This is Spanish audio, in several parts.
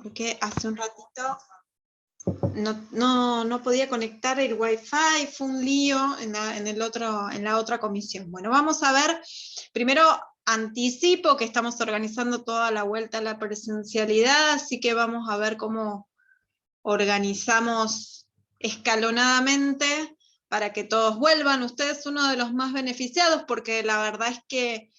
porque hace un ratito no podía conectar el Wi-Fi, fue un lío en la otra comisión. Bueno, vamos a ver, primero anticipo que estamos organizando toda la vuelta a la presencialidad, así que vamos a ver cómo organizamos escalonadamente para que todos vuelvan. Ustedes son uno de los más beneficiados, porque la verdad es que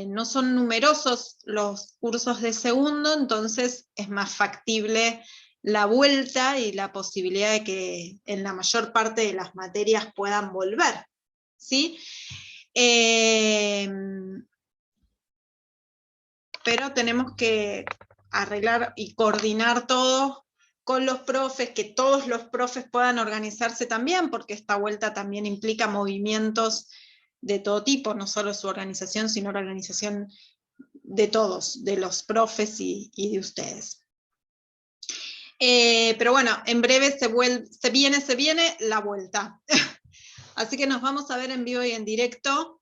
no son numerosos los cursos de segundo, entonces es más factible la vuelta y la posibilidad de que en la mayor parte de las materias puedan volver, ¿sí? Pero tenemos que arreglar y coordinar todo con los profes, que todos los profes puedan organizarse también, porque esta vuelta también implica movimientos de todo tipo, no solo su organización, sino la organización de todos, de los profes y de ustedes. Pero bueno, en breve se viene la vuelta. Así que nos vamos a ver en vivo y en directo.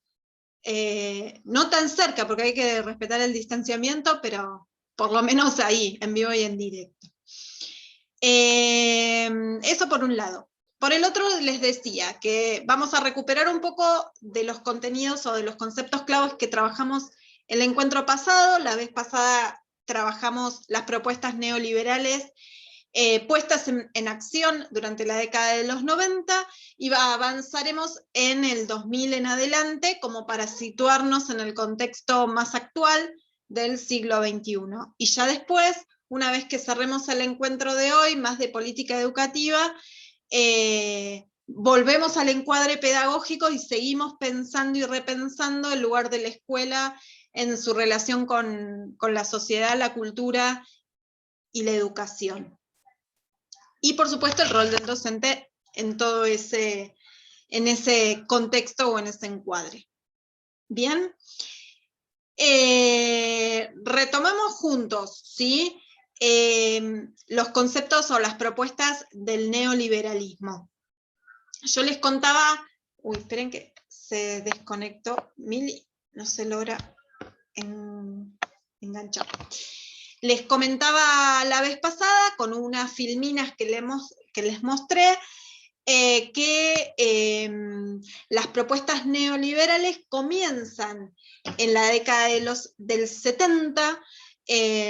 No tan cerca, porque hay que respetar el distanciamiento, pero por lo menos ahí, en vivo y en directo. Eso por un lado. Por el otro les decía que vamos a recuperar un poco de los contenidos o de los conceptos claves que trabajamos el encuentro pasado. La vez pasada trabajamos las propuestas neoliberales puestas en acción durante la década de los 90, y avanzaremos en el 2000 en adelante como para situarnos en el contexto más actual del siglo XXI. Y ya después, una vez que cerremos el encuentro de hoy, más de política educativa, volvemos al encuadre pedagógico y seguimos pensando y repensando el lugar de la escuela en su relación con la sociedad, la cultura y la educación. Y por supuesto el rol del docente en todo en ese contexto o en ese encuadre. Bien, retomamos juntos, ¿sí? Los conceptos o las propuestas del neoliberalismo. Yo les contaba, esperen que se desconectó Mili, no se logra enganchar. Les comentaba la vez pasada, con unas filminas que les mostré, que las propuestas neoliberales comienzan en la década del 70.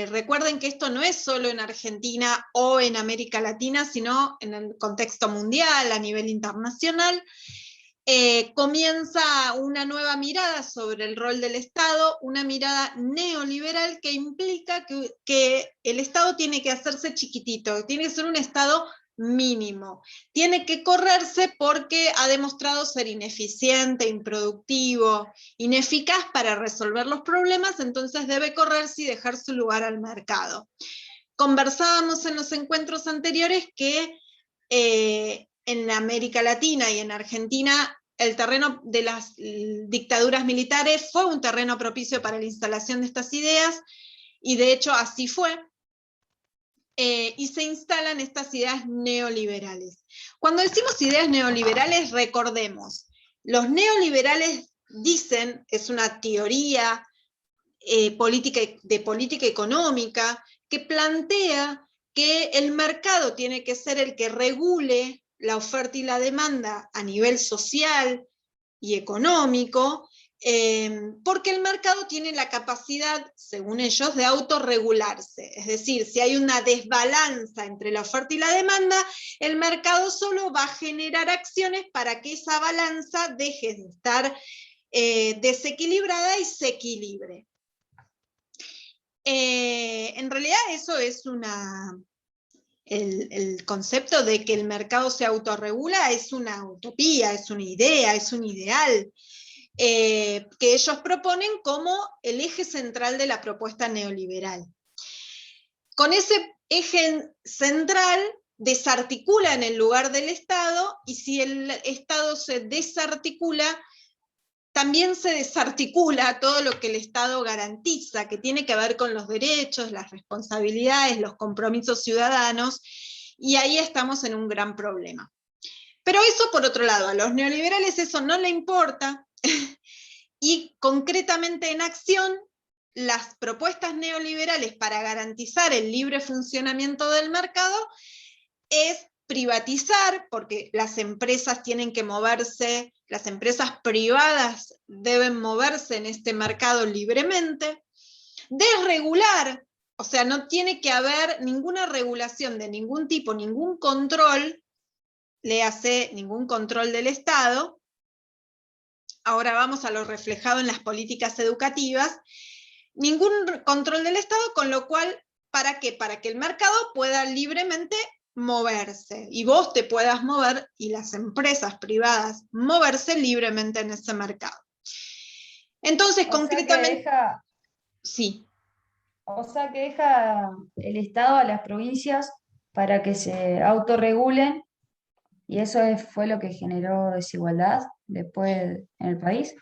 Recuerden que esto no es solo en Argentina o en América Latina, sino en el contexto mundial, a nivel internacional. Comienza una nueva mirada sobre el rol del Estado, una mirada neoliberal que implica que el Estado tiene que hacerse chiquitito, tiene que ser un Estado mínimo, tiene que correrse porque ha demostrado ser ineficiente, improductivo, ineficaz para resolver los problemas, entonces debe correrse y dejar su lugar al mercado. Conversábamos en los encuentros anteriores que en América Latina y en Argentina el terreno de las dictaduras militares fue un terreno propicio para la instalación de estas ideas, y de hecho así fue, y se instalan estas ideas neoliberales. Cuando decimos ideas neoliberales, recordemos, los neoliberales dicen, es una teoría de política económica, que plantea que el mercado tiene que ser el que regule la oferta y la demanda a nivel social y económico, porque el mercado tiene la capacidad, según ellos, de autorregularse. Es decir, si hay una desbalanza entre la oferta y la demanda, el mercado solo va a generar acciones para que esa balanza deje de estar desequilibrada y se equilibre. En realidad eso es el concepto de que el mercado se autorregula es una utopía, es una idea, es un ideal, que ellos proponen como el eje central de la propuesta neoliberal. Con ese eje central desarticula en el lugar del Estado, y si el Estado se desarticula, también se desarticula todo lo que el Estado garantiza, que tiene que ver con los derechos, las responsabilidades, los compromisos ciudadanos, y ahí estamos en un gran problema. Pero eso por otro lado, a los neoliberales eso no le importa, y concretamente en acción las propuestas neoliberales para garantizar el libre funcionamiento del mercado es privatizar, porque las empresas tienen que moverse, las empresas privadas deben moverse en este mercado libremente, desregular, o sea, no tiene que haber ninguna regulación de ningún tipo, ningún control, léase ningún control del Estado. Ahora vamos a lo reflejado en las políticas educativas, ningún control del Estado, con lo cual, ¿para qué? Para que el mercado pueda libremente moverse, y vos te puedas mover, y las empresas privadas moverse libremente en ese mercado. Entonces, O concretamente, sea sí. O sea que deja el Estado a las provincias para que se autorregulen y eso fue lo que generó desigualdad después en el país.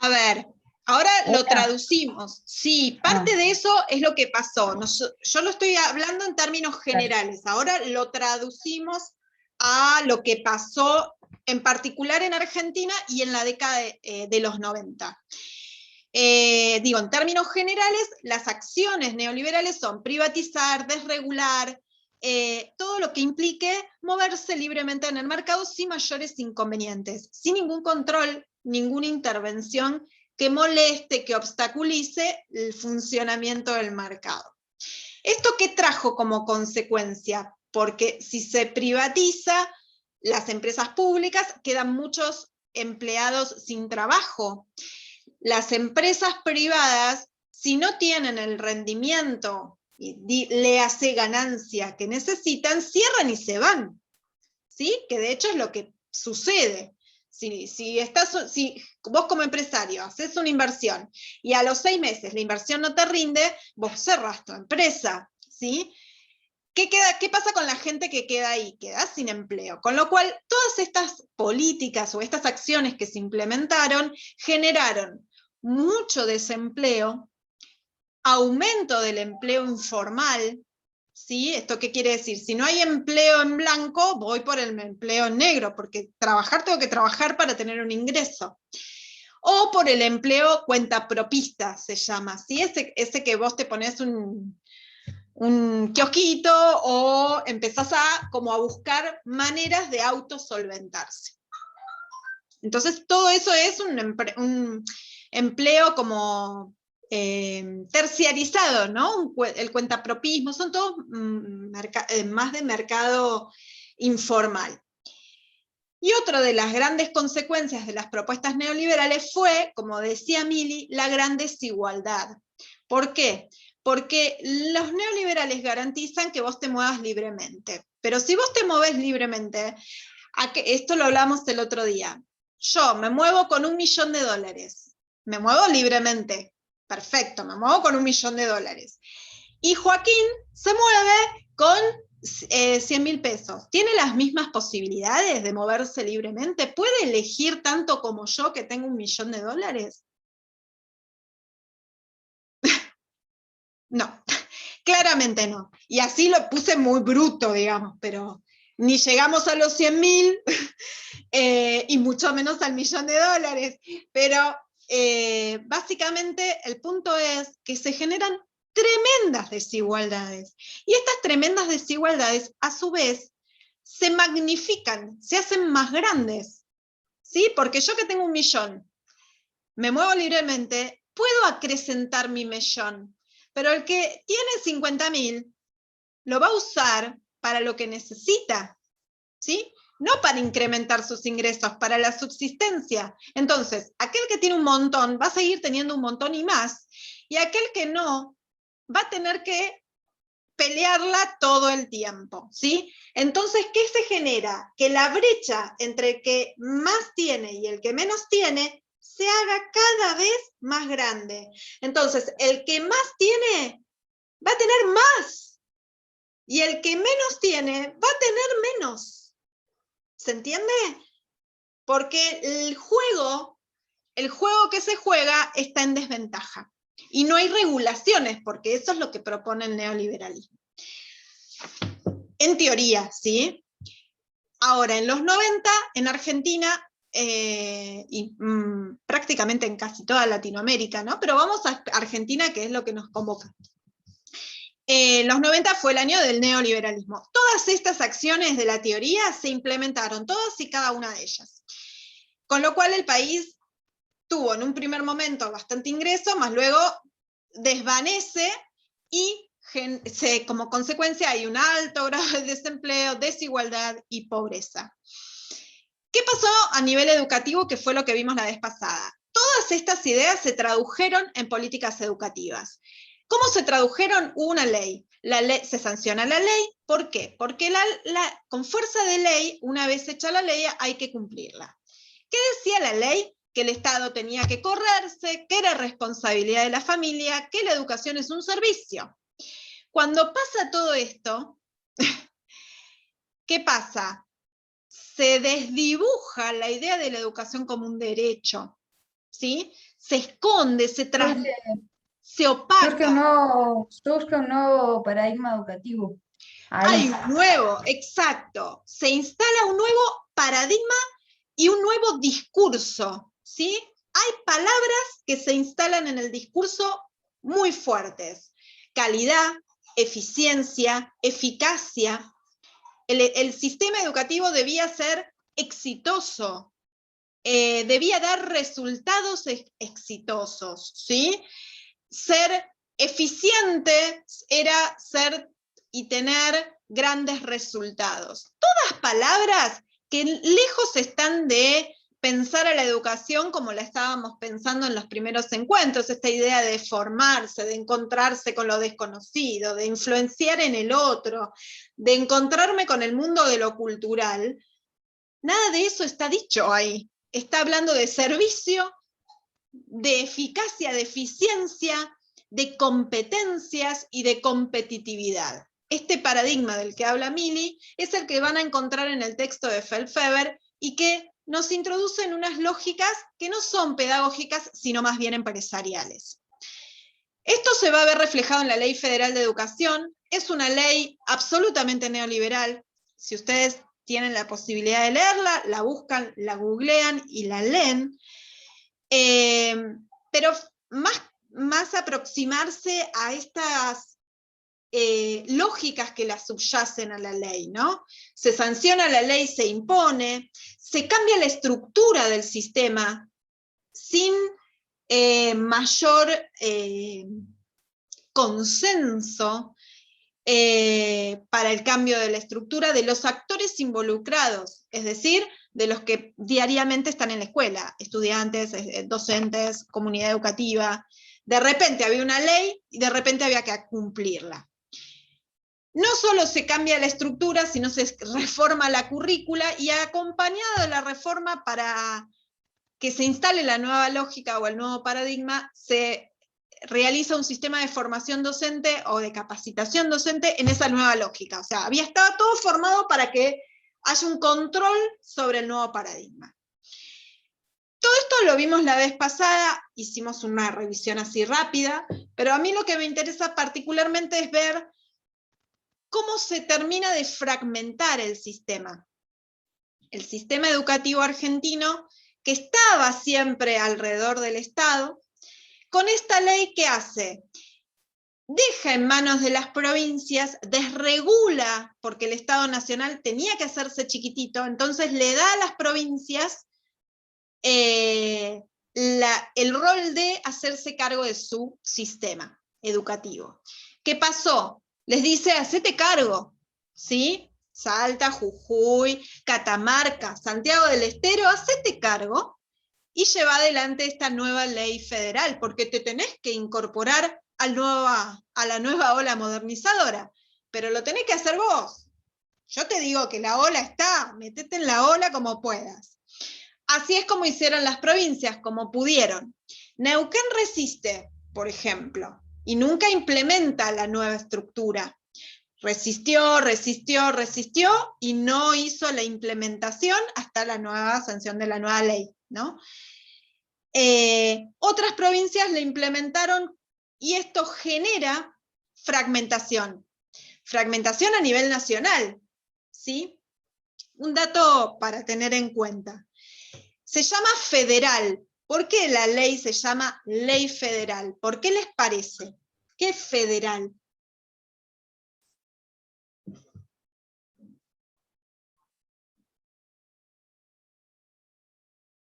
A ver, ahora lo Hola. traducimos. Sí, parte Ah, de eso es lo que pasó. Yo lo estoy hablando en términos claro. generales. Ahora lo traducimos a lo que pasó en particular en Argentina y en la década de los 90. Digo, en términos generales, las acciones neoliberales son privatizar, desregular, todo lo que implique moverse libremente en el mercado sin mayores inconvenientes, sin ningún control, ninguna intervención que moleste, que obstaculice el funcionamiento del mercado. ¿Esto qué trajo como consecuencia? Porque si se privatiza las empresas públicas, quedan muchos empleados sin trabajo. Las empresas privadas, si no tienen el rendimiento, le hace ganancia que necesitan, cierran y se van, ¿sí? Que de hecho es lo que sucede. Si vos como empresario haces una inversión y a los 6 meses la inversión no te rinde, vos cerrás tu empresa, ¿sí? ¿Qué pasa con la gente que queda ahí? Queda sin empleo. Con lo cual, todas estas políticas o estas acciones que se implementaron generaron mucho desempleo, aumento del empleo informal, ¿sí? ¿Esto qué quiere decir? Si no hay empleo en blanco, voy por el empleo en negro, porque tengo que trabajar para tener un ingreso. O por el empleo cuentapropista, se llama, ¿sí? Ese que vos te pones un kiosquito o empezás como a buscar maneras de autosolventarse. Entonces, todo eso es un empleo como terciarizado, ¿no? El cuentapropismo, son todos más de mercado informal. Y otra de las grandes consecuencias de las propuestas neoliberales fue, como decía Mili, la gran desigualdad. ¿Por qué? Porque los neoliberales garantizan que vos te muevas libremente. Pero si vos te movés libremente, esto lo hablamos el otro día, yo me muevo con $1.000.000, me muevo libremente, perfecto, me muevo con $1.000.000. Y Joaquín se mueve con 100.000 pesos. ¿Tiene las mismas posibilidades de moverse libremente? ¿Puede elegir tanto como yo que tengo $1.000.000? No, claramente no. Y así lo puse muy bruto, digamos, pero ni llegamos a los 100.000 y mucho menos al $1.000.000. Pero básicamente el punto es que se generan tremendas desigualdades. Y estas tremendas desigualdades, a su vez, se magnifican, se hacen más grandes. ¿Sí? Porque yo que tengo 1.000.000, me muevo libremente, puedo acrecentar mi millón. Pero el que tiene 50.000 lo va a usar para lo que necesita, ¿sí? No para incrementar sus ingresos, para la subsistencia. Entonces, aquel que tiene un montón va a seguir teniendo un montón y más, y aquel que no va a tener que pelearla todo el tiempo, ¿sí? Entonces, ¿qué se genera? Que la brecha entre el que más tiene y el que menos tiene se haga cada vez más grande. Entonces, el que más tiene va a tener más, y el que menos tiene va a tener menos. ¿Se entiende? Porque el juego que se juega está en desventaja. Y no hay regulaciones, porque eso es lo que propone el neoliberalismo. En teoría, ¿sí? Ahora, en los 90, en Argentina, prácticamente en casi toda Latinoamérica, ¿no? Pero vamos a Argentina, que es lo que nos convoca. Los 90 fue el año del neoliberalismo. Todas estas acciones de la teoría se implementaron, todas y cada una de ellas. Con lo cual el país tuvo en un primer momento bastante ingreso, más luego desvanece y como consecuencia hay un alto grado de desempleo, desigualdad y pobreza. ¿Qué pasó a nivel educativo, que fue lo que vimos la vez pasada? Todas estas ideas se tradujeron en políticas educativas. ¿Cómo se tradujeron? Hubo una ley. Se sanciona la ley. ¿Por qué? Porque con fuerza de ley, una vez hecha la ley, hay que cumplirla. ¿Qué decía la ley? Que el Estado tenía que correrse, que era responsabilidad de la familia, que la educación es un servicio. Cuando pasa todo esto, ¿qué pasa? Se desdibuja la idea de la educación como un derecho, ¿sí? Se esconde, se opaca. Surge un nuevo paradigma educativo. Ahí. Hay un nuevo, exacto. Se instala un nuevo paradigma y un nuevo discurso, ¿sí? Hay palabras que se instalan en el discurso muy fuertes. Calidad, eficiencia, eficacia. El sistema educativo debía ser exitoso, debía dar resultados exitosos, ¿sí? Ser eficiente era ser y tener grandes resultados. Todas palabras que lejos están de pensar a la educación como la estábamos pensando en los primeros encuentros, esta idea de formarse, de encontrarse con lo desconocido, de influenciar en el otro, de encontrarme con el mundo de lo cultural. Nada de eso está dicho ahí. Está hablando de servicio, de eficacia, de eficiencia, de competencias y de competitividad. Este paradigma del que habla Mili es el que van a encontrar en el texto de Feldfeber y que nos introduce en unas lógicas que no son pedagógicas, sino más bien empresariales. Esto se va a ver reflejado en la Ley Federal de Educación. Es una ley absolutamente neoliberal. Si ustedes tienen la posibilidad de leerla, la buscan, la googlean y la leen. Pero más aproximarse a estas lógicas que la subyacen a la ley, ¿no? Se sanciona la ley, se impone, se cambia la estructura del sistema sin mayor consenso para el cambio de la estructura de los actores involucrados, es decir, de los que diariamente están en la escuela, estudiantes, docentes, comunidad educativa. De repente había una ley y de repente había que cumplirla. No solo se cambia la estructura, sino se reforma la currícula y acompañado de la reforma para que se instale la nueva lógica o el nuevo paradigma, se realiza un sistema de formación docente o de capacitación docente en esa nueva lógica. O sea, estaba todo formado para que haya un control sobre el nuevo paradigma. Todo esto lo vimos la vez pasada, hicimos una revisión así rápida, pero a mí lo que me interesa particularmente es ver cómo se termina de fragmentar el sistema. El sistema educativo argentino, que estaba siempre alrededor del Estado, con esta ley, ¿qué hace? Deja en manos de las provincias, desregula, porque el Estado Nacional tenía que hacerse chiquitito, entonces le da a las provincias el rol de hacerse cargo de su sistema educativo. ¿Qué pasó? Les dice, hacete cargo, ¿sí? Salta, Jujuy, Catamarca, Santiago del Estero, hacete cargo y lleva adelante esta nueva ley federal, porque te tenés que incorporar a la nueva ola modernizadora, pero lo tenés que hacer vos. Yo te digo que la ola está, metete en la ola como puedas. Así es como hicieron las provincias, como pudieron. Neuquén resiste, por ejemplo, y nunca implementa la nueva estructura. Resistió, resistió, resistió y no hizo la implementación hasta la nueva sanción de la nueva ley, ¿no? Otras provincias la implementaron y esto genera fragmentación. Fragmentación a nivel nacional, ¿sí? Un dato para tener en cuenta. Se llama federal. ¿Por qué la ley se llama ley federal? ¿Por qué les parece? ¿Qué es federal?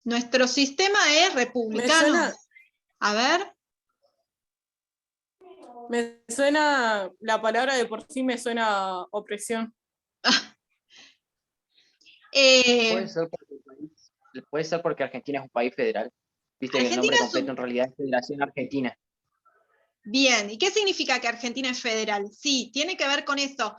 Nuestro sistema es republicano. A ver. Me suena, la palabra de por sí me suena opresión. Puede ser porque Argentina es un país federal. Viste que el Argentina nombre completo en realidad es Federación Argentina. Bien, ¿y qué significa que Argentina es federal? Sí, tiene que ver con eso.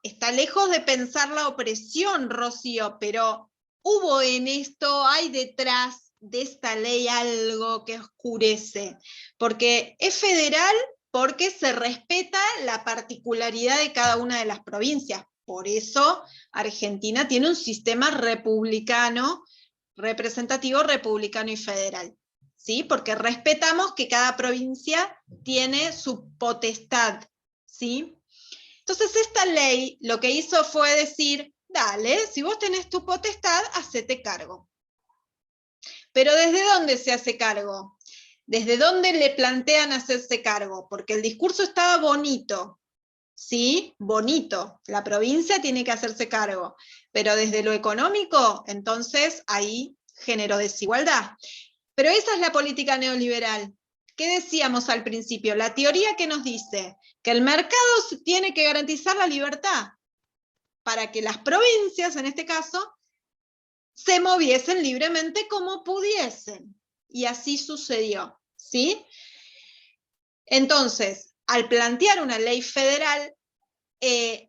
Está lejos de pensar la opresión, Rocío, pero hubo en esto, hay detrás de esta ley algo que oscurece, porque es federal porque se respeta la particularidad de cada una de las provincias. Por eso Argentina tiene un sistema republicano, representativo, republicano y federal. ¿Sí? Porque respetamos que cada provincia tiene su potestad, ¿sí? Entonces esta ley lo que hizo fue decir, dale, si vos tenés tu potestad, hacete cargo. Pero ¿desde dónde se hace cargo? ¿Desde dónde le plantean hacerse cargo? Porque el discurso estaba bonito, ¿sí? Bonito. La provincia tiene que hacerse cargo. Pero desde lo económico, entonces ahí generó desigualdad. Pero esa es la política neoliberal. ¿Qué decíamos al principio? La teoría que nos dice que el mercado tiene que garantizar la libertad para que las provincias, en este caso, se moviesen libremente como pudiesen. Y así sucedió, ¿sí? Entonces, al plantear una ley federal,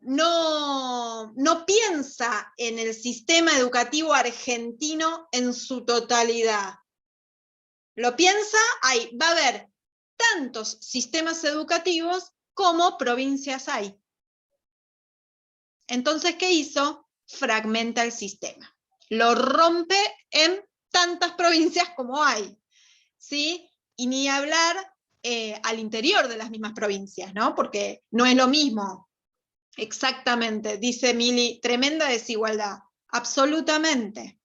no piensa en el sistema educativo argentino en su totalidad. Lo piensa, va a haber tantos sistemas educativos como provincias hay. Entonces, ¿qué hizo? Fragmenta el sistema. Lo rompe en tantas provincias como hay, ¿sí? Y ni hablar al interior de las mismas provincias, ¿no? Porque no es lo mismo. Exactamente, dice Mili, tremenda desigualdad. Absolutamente.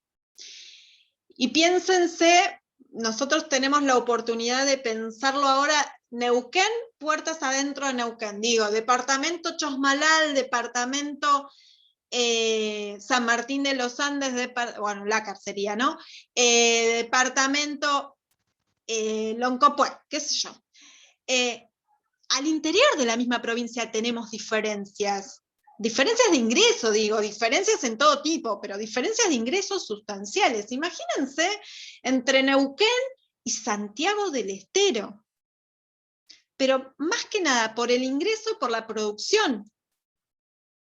Y piénsense, nosotros tenemos la oportunidad de pensarlo ahora, Neuquén, puertas adentro de Neuquén, digo, departamento Chosmalal, departamento San Martín de los Andes, bueno, Lácar sería, ¿no? Departamento Loncopué, qué sé yo. Al interior de la misma provincia tenemos diferencias de ingreso, digo, diferencias en todo tipo, pero diferencias de ingresos sustanciales. Imagínense entre Neuquén y Santiago del Estero. Pero más que nada por el ingreso, por la producción.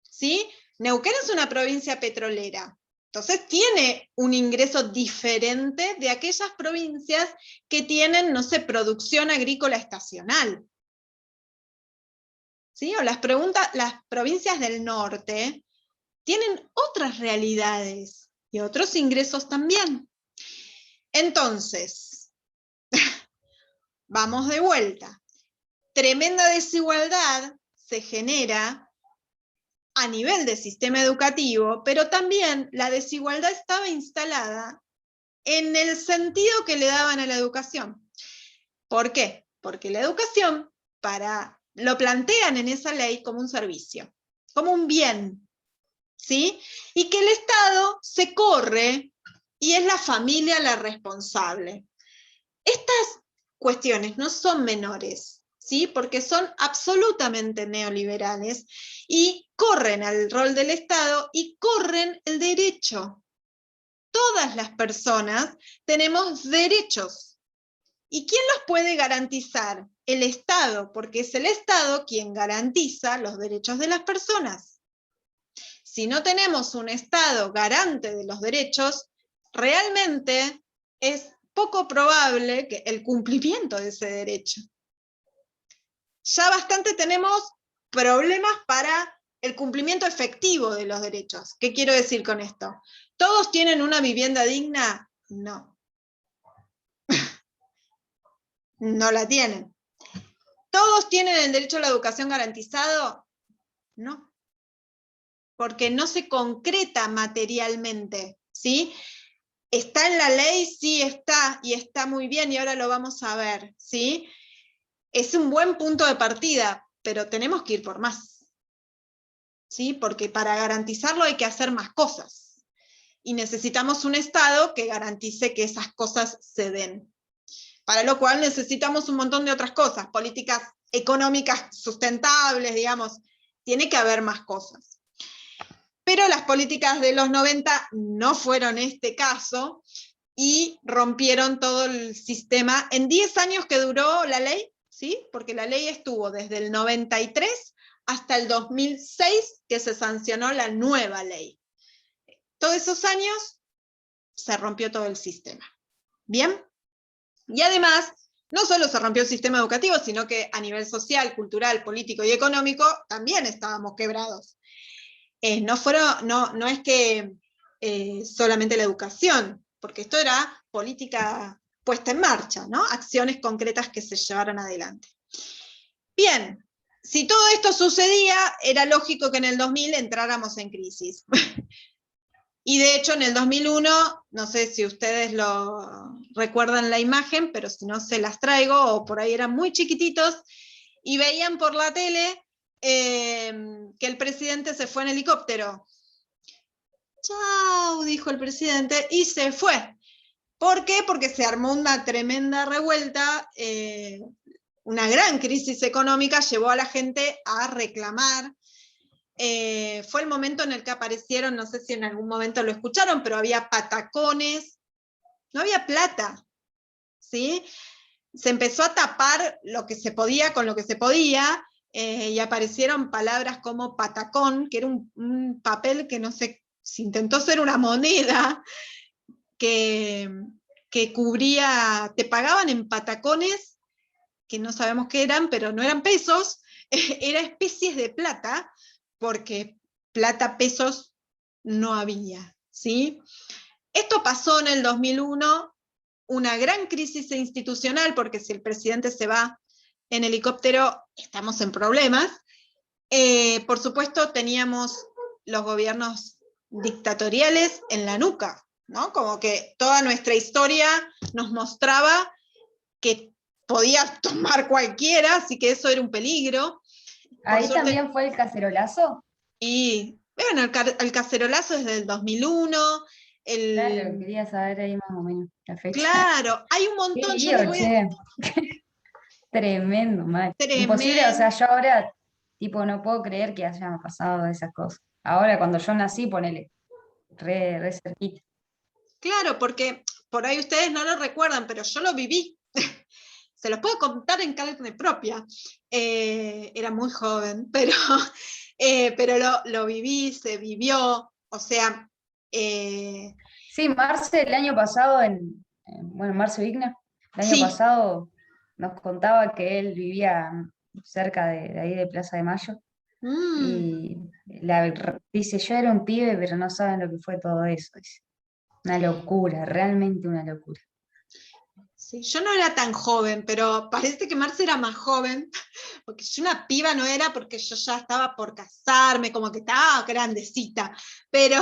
¿Sí? Neuquén es una provincia petrolera. Entonces tiene un ingreso diferente de aquellas provincias que tienen, no sé, producción agrícola estacional. ¿Sí? O las provincias del norte tienen otras realidades y otros ingresos también. Entonces, vamos de vuelta. Tremenda desigualdad se genera a nivel de sistema educativo, pero también la desigualdad estaba instalada en el sentido que le daban a la educación. ¿Por qué? Porque la educación lo plantean en esa ley como un servicio, como un bien, ¿sí? Y que el Estado se corre y es la familia la responsable. Estas cuestiones no son menores, ¿sí? Porque son absolutamente neoliberales y corren al rol del Estado y corren el derecho. Todas las personas tenemos derechos. ¿Y quién los puede garantizar? El Estado, porque es el Estado quien garantiza los derechos de las personas. Si no tenemos un Estado garante de los derechos, realmente es poco probable que el cumplimiento de ese derecho. Ya bastante tenemos problemas para el cumplimiento efectivo de los derechos. ¿Qué quiero decir con esto? ¿Todos tienen una vivienda digna? No. No la tienen. ¿Todos tienen el derecho a la educación garantizado? No. Porque no se concreta materialmente, ¿sí? ¿Está en la ley? Sí está, y está muy bien, y ahora lo vamos a ver, ¿sí? Es un buen punto de partida, pero tenemos que ir por más, ¿sí? Porque para garantizarlo hay que hacer más cosas, y necesitamos un Estado que garantice que esas cosas se den. Para lo cual necesitamos un montón de otras cosas, políticas económicas sustentables, digamos, tiene que haber más cosas. Pero las políticas de los 90 no fueron este caso y rompieron todo el sistema en 10 años que duró la ley, ¿sí? Porque la ley estuvo desde el 93 hasta el 2006 que se sancionó la nueva ley. Todos esos años se rompió todo el sistema. ¿Bien? Y además, no solo se rompió el sistema educativo, sino que a nivel social, cultural, político y económico también estábamos quebrados. No es que solamente la educación, porque esto era política puesta en marcha, ¿no? Acciones concretas que se llevaron adelante. Bien, si todo esto sucedía, era lógico que en el 2000 entráramos en crisis. Y de hecho en el 2001, no sé si ustedes lo recuerdan la imagen, pero si no se las traigo, o por ahí eran muy chiquititos, y veían por la tele que el presidente se fue en helicóptero. Chau, dijo el presidente, y se fue. ¿Por qué? Porque se armó una tremenda revuelta, una gran crisis económica llevó a la gente a reclamar. Fue el momento en el que aparecieron, no sé si en algún momento lo escucharon, pero había patacones, no había plata, ¿sí? Se empezó a tapar lo que se podía con lo que se podía, y aparecieron palabras como patacón, que era un papel que no sé, si intentó ser una moneda, que cubría, te pagaban en patacones, que no sabemos qué eran, pero no eran pesos, era especies de plata, porque plata, pesos, no había, ¿sí? Esto pasó en el 2001, una gran crisis institucional, porque si el presidente se va en helicóptero, estamos en problemas. Por supuesto, teníamos los gobiernos dictatoriales en la nuca, ¿no? Como que toda nuestra historia nos mostraba que podía tomar cualquiera, así que eso era un peligro. Ahí también fue el cacerolazo. Y bueno, el cacerolazo es del 2001. Claro, quería saber ahí más o menos la fecha. Claro, hay un Qué montón. Yo lío, les voy a... che. Tremendo, mal. Imposible, o sea, Tremendo. yo ahora, tipo, no puedo creer que hayan pasado esas cosas. Ahora, cuando yo nací, ponele, re cerquita. Claro, porque por ahí ustedes no lo recuerdan, pero yo lo viví. Se los puedo contar en carne propia. Era muy joven, pero lo viví, se vivió. O sea... Sí, Marce el año pasado, bueno, Marce Vigna, el año sí, pasado nos contaba que él vivía cerca de ahí de Plaza de Mayo. Y dice, yo era un pibe, pero no saben lo que fue todo eso. Dice. Una locura, realmente una locura. sí, yo no era tan joven, pero parece que Marce era más joven, porque yo una piba no era, porque yo ya estaba por casarme, como que estaba grandecita, pero,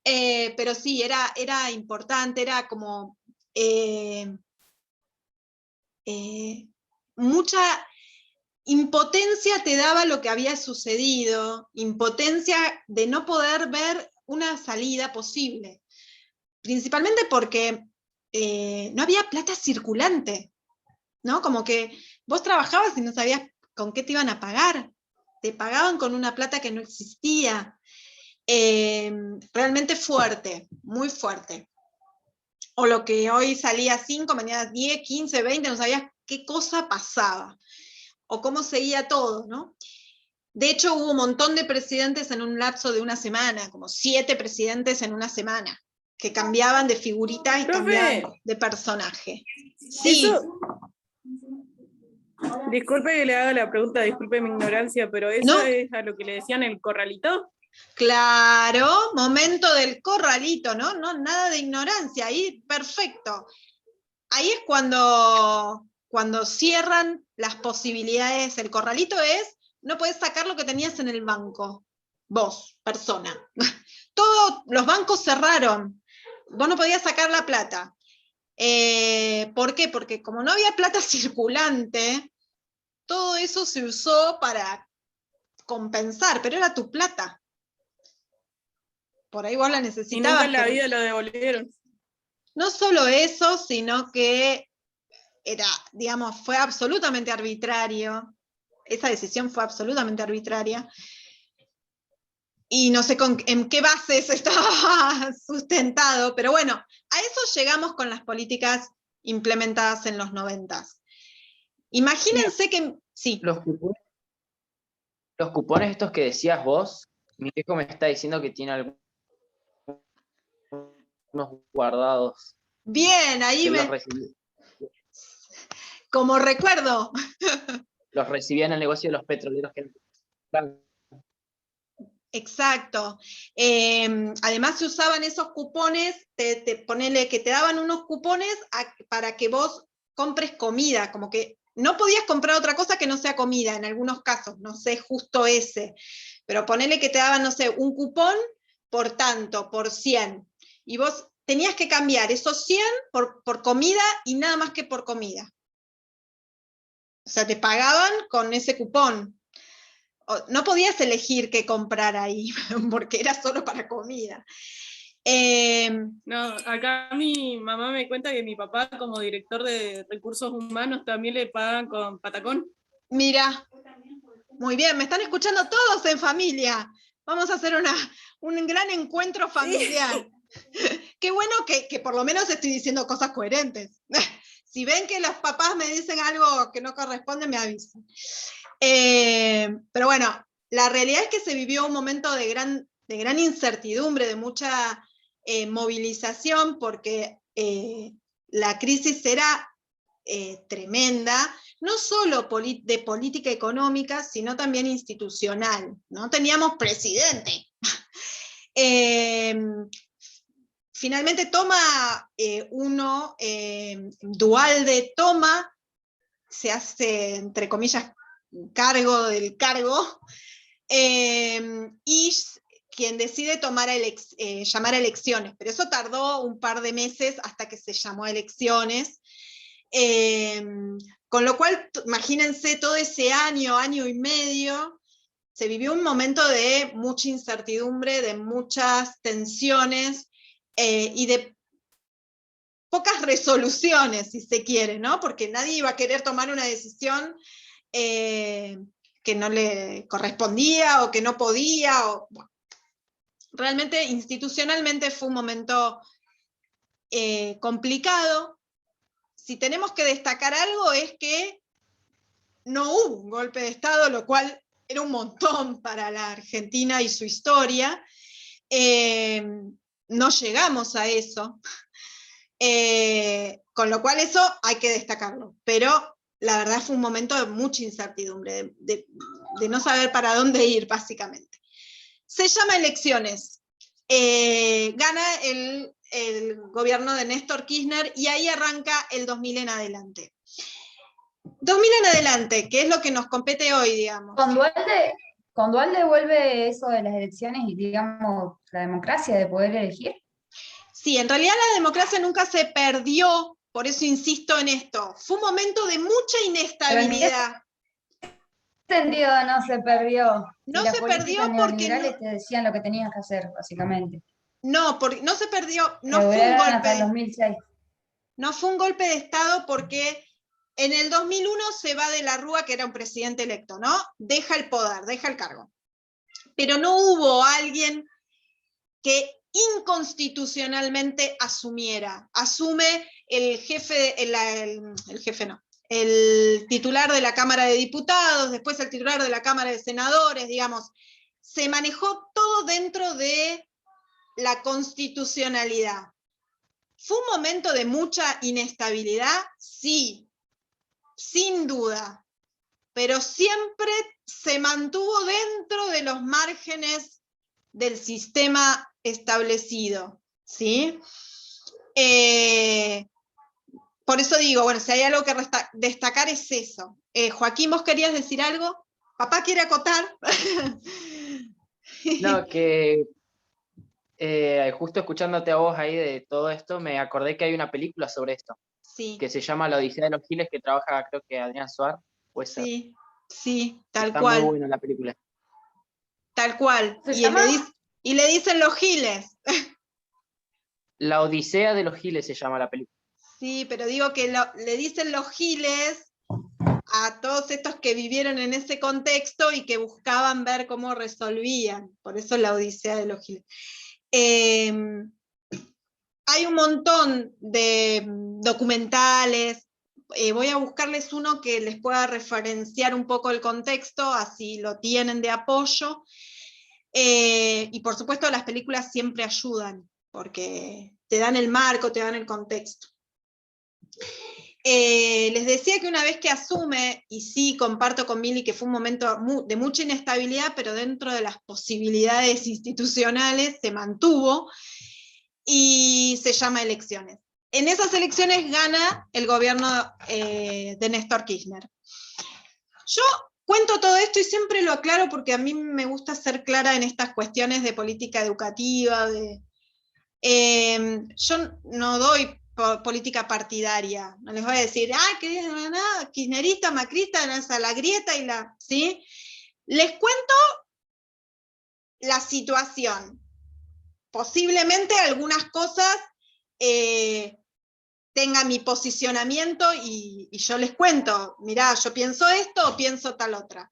pero sí, era importante, era como mucha impotencia te daba lo que había sucedido, impotencia de no poder ver una salida posible, principalmente porque no había plata circulante, ¿no? Como que vos trabajabas y no sabías con qué te iban a pagar, te pagaban con una plata que no existía. Realmente fuerte, muy fuerte. O lo que hoy salía 5, mañana 10, 15, 20, no sabías qué cosa pasaba, o cómo seguía todo, ¿no? De hecho, hubo un montón de presidentes en un lapso de una semana, como 7 presidentes en una semana, que cambiaban de figurita y Profe, cambiaban de personaje. Sí. eso, disculpe que le haga la pregunta, disculpe mi ignorancia, pero ¿eso ¿No? es a lo que le decían el corralito? Claro, momento del corralito, ¿no? No, nada de ignorancia, ahí perfecto. Ahí es cuando cierran las posibilidades. El corralito es, no podés sacar lo que tenías en el banco, vos, persona. los bancos cerraron, vos no podías sacar la plata. ¿Por qué? Porque como no había plata circulante, todo eso se usó para compensar, pero era tu plata. Por ahí vos la Y necesitabas. nunca en la pero vida lo devolvieron. no solo eso, sino que era, digamos, fue absolutamente arbitrario. Esa decisión fue absolutamente arbitraria. Y no sé en qué bases estaba sustentado, pero bueno, a eso llegamos con las políticas implementadas en los 90. Imagínense que, sí. Los cupones estos que decías vos, mi viejo me está diciendo que tiene algunos guardados. Bien, ahí Que me... Como recuerdo. Los recibía en el negocio de los petroleros. Exacto. Además se usaban esos cupones, ponele que te daban unos cupones para que vos compres comida, como que no podías comprar otra cosa que no sea comida en algunos casos, no sé, justo ese, pero ponele que te daban, no sé, un cupón por tanto, por 100, y vos tenías que cambiar esos 100 por comida y nada más que por comida. O sea, te pagaban con ese cupón. No podías elegir qué comprar ahí, porque era solo para comida. No, acá mi mamá me cuenta que mi papá, como director de recursos humanos, también le pagan con patacón. Mira, muy bien, me están escuchando todos en familia. Vamos a hacer un gran encuentro familiar. Sí. Qué bueno que por lo menos estoy diciendo cosas coherentes. Si ven que los papás me dicen algo que no corresponde, me avisan. Pero bueno, la realidad es que se vivió un momento de gran incertidumbre, de mucha movilización, porque la crisis era tremenda, no solo de política económica, sino también institucional. No teníamos presidente. Finalmente toma Duhalde toma, se hace, entre comillas, cargo del cargo, y quien decide llamar a elecciones, pero eso tardó un par de meses hasta que se llamó a elecciones, con lo cual, imagínense, todo ese año y medio, se vivió un momento de mucha incertidumbre, de muchas tensiones, y de pocas resoluciones, si se quiere, ¿no? Porque nadie iba a querer tomar una decisión que no le correspondía o que no podía. Bueno. Realmente, institucionalmente fue un momento complicado. Si tenemos que destacar algo es que no hubo un golpe de Estado, lo cual era un montón para la Argentina y su historia. No llegamos a eso. Con lo cual eso hay que destacarlo, pero la verdad fue un momento de mucha incertidumbre, de no saber para dónde ir, básicamente. Se llama elecciones, gana el gobierno de Néstor Kirchner y ahí arranca el 2000 en adelante. 2000 en adelante, que es lo que nos compete hoy, digamos. Con Duhalde vuelve eso de las elecciones y, digamos, la democracia de poder elegir. Sí, en realidad la democracia nunca se perdió, por eso insisto en esto. Fue un momento de mucha inestabilidad. ¿En qué sentido no se perdió? No si se las perdió políticas porque neoliberales te decían lo que tenías que hacer, básicamente. no se perdió, Que duraron hasta el 2006. No fue un golpe de Estado porque en el 2001 se va de la Rúa, que era un presidente electo, ¿no? Deja el poder, deja el cargo. Pero no hubo alguien que inconstitucionalmente asumiera. Asume el jefe, el jefe no, el titular de la Cámara de Diputados, después el titular de la Cámara de Senadores, digamos. Se manejó todo dentro de la constitucionalidad. ¿Fue un momento de mucha inestabilidad? Sí, sin duda, pero siempre se mantuvo dentro de los márgenes del sistema establecido, ¿sí? Por eso digo, bueno, si hay algo que destacar es eso. Joaquín, ¿vos querías decir algo? ¿Papá quiere acotar? No, que Justo escuchándote a vos ahí de todo esto, me acordé que hay una película sobre esto, Sí, que se llama La Odisea de los Giles, que trabaja creo que Adrián Suar, puede ser. sí, sí, tal Está muy cual, buena la película. tal cual. ¿Se llama? Y le dicen los giles. La Odisea de los Giles se llama la película. Sí, pero digo que le dicen los giles a todos estos que vivieron en ese contexto y que buscaban ver cómo resolvían. Por eso la Odisea de los giles. Hay un montón de documentales. Voy a buscarles uno que les pueda referenciar un poco el contexto, así lo tienen de apoyo. Y por supuesto las películas siempre ayudan, porque te dan el marco, te dan el contexto. Les decía que una vez que asume, y sí comparto con Mili que fue un momento de mucha inestabilidad, pero dentro de las posibilidades institucionales se mantuvo, y se llama elecciones. En esas elecciones gana el gobierno de Néstor Kirchner. Yo cuento todo esto y siempre lo aclaro porque a mí me gusta ser clara en estas cuestiones de política educativa. Yo no doy política partidaria, no les voy a decir, que kirchnerista, macrista, la grieta y la... ¿sí? Les cuento la situación. Posiblemente algunas cosas tenga mi posicionamiento y yo les cuento, mirá, yo pienso esto o pienso tal otra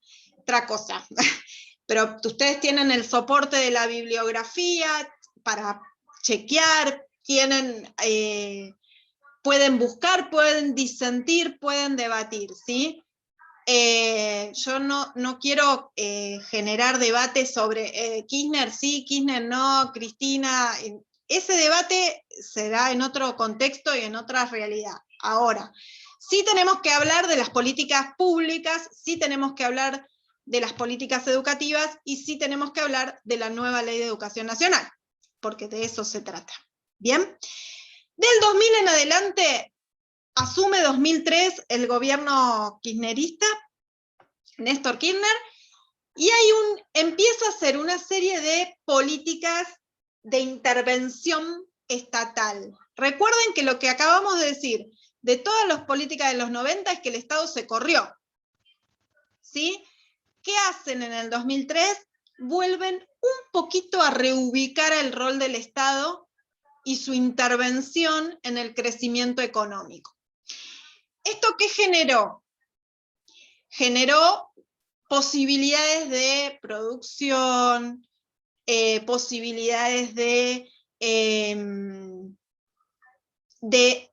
cosa. Pero ustedes tienen el soporte de la bibliografía para chequear, pueden buscar, pueden disentir, pueden debatir, ¿sí? Yo no quiero generar debate sobre Kirchner sí, Kirchner no, Cristina. Ese debate se da en otro contexto y en otra realidad. Ahora, sí tenemos que hablar de las políticas públicas, sí tenemos que hablar de las políticas educativas y sí tenemos que hablar de la nueva Ley de Educación Nacional, porque de eso se trata. ¿Bien? Del 2000 en adelante, asume 2003 el gobierno kirchnerista, Néstor Kirchner, y empieza a hacer una serie de políticas de intervención estatal. Recuerden que lo que acabamos de decir de todas las políticas de los 90 es que el Estado se corrió. ¿Sí? ¿Qué hacen en el 2003? Vuelven un poquito a reubicar el rol del Estado y su intervención en el crecimiento económico. ¿Esto qué generó? Generó posibilidades de producción, posibilidades de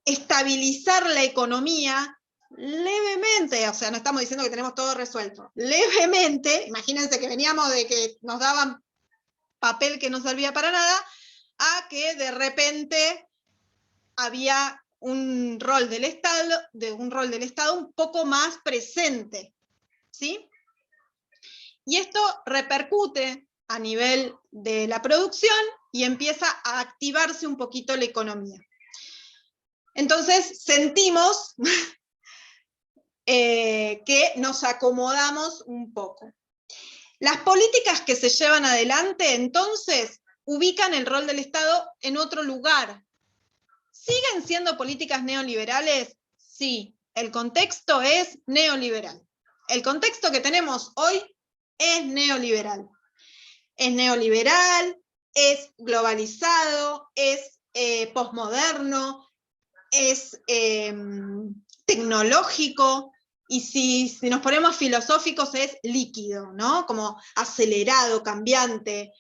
estabilizar la economía levemente, o sea, no estamos diciendo que tenemos todo resuelto, levemente. Imagínense que veníamos de que nos daban papel que no servía para nada, a que de repente había un rol del Estado un poco más presente, ¿sí? Y esto repercute a nivel de la producción y empieza a activarse un poquito la economía. Entonces sentimos que nos acomodamos un poco. Las políticas que se llevan adelante, entonces, ubican el rol del Estado en otro lugar. ¿Siguen siendo políticas neoliberales? Sí, el contexto es neoliberal. El contexto que tenemos hoy es neoliberal. Es neoliberal, es globalizado, es posmoderno, es tecnológico, y si nos ponemos filosóficos es líquido, ¿no? Como acelerado, cambiante.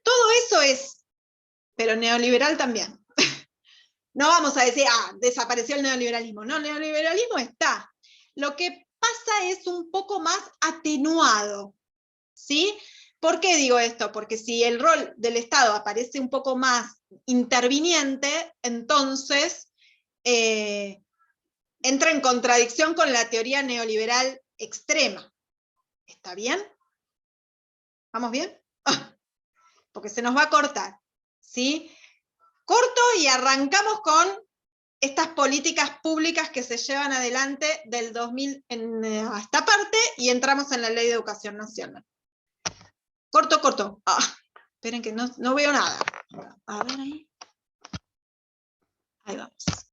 Todo eso es, pero neoliberal también. No vamos a decir, desapareció el neoliberalismo. No, el neoliberalismo está. Lo que pasa es un poco más atenuado, ¿sí? ¿Por qué digo esto? Porque si el rol del Estado aparece un poco más interviniente, entonces entra en contradicción con la teoría neoliberal extrema. ¿Está bien? ¿Vamos bien? Porque se nos va a cortar, ¿sí? Corto y arrancamos con estas políticas públicas que se llevan adelante del 2000 a esta parte y entramos en la Ley de Educación Nacional. Corto. Esperen que no veo nada. A ver ahí. Ahí vamos.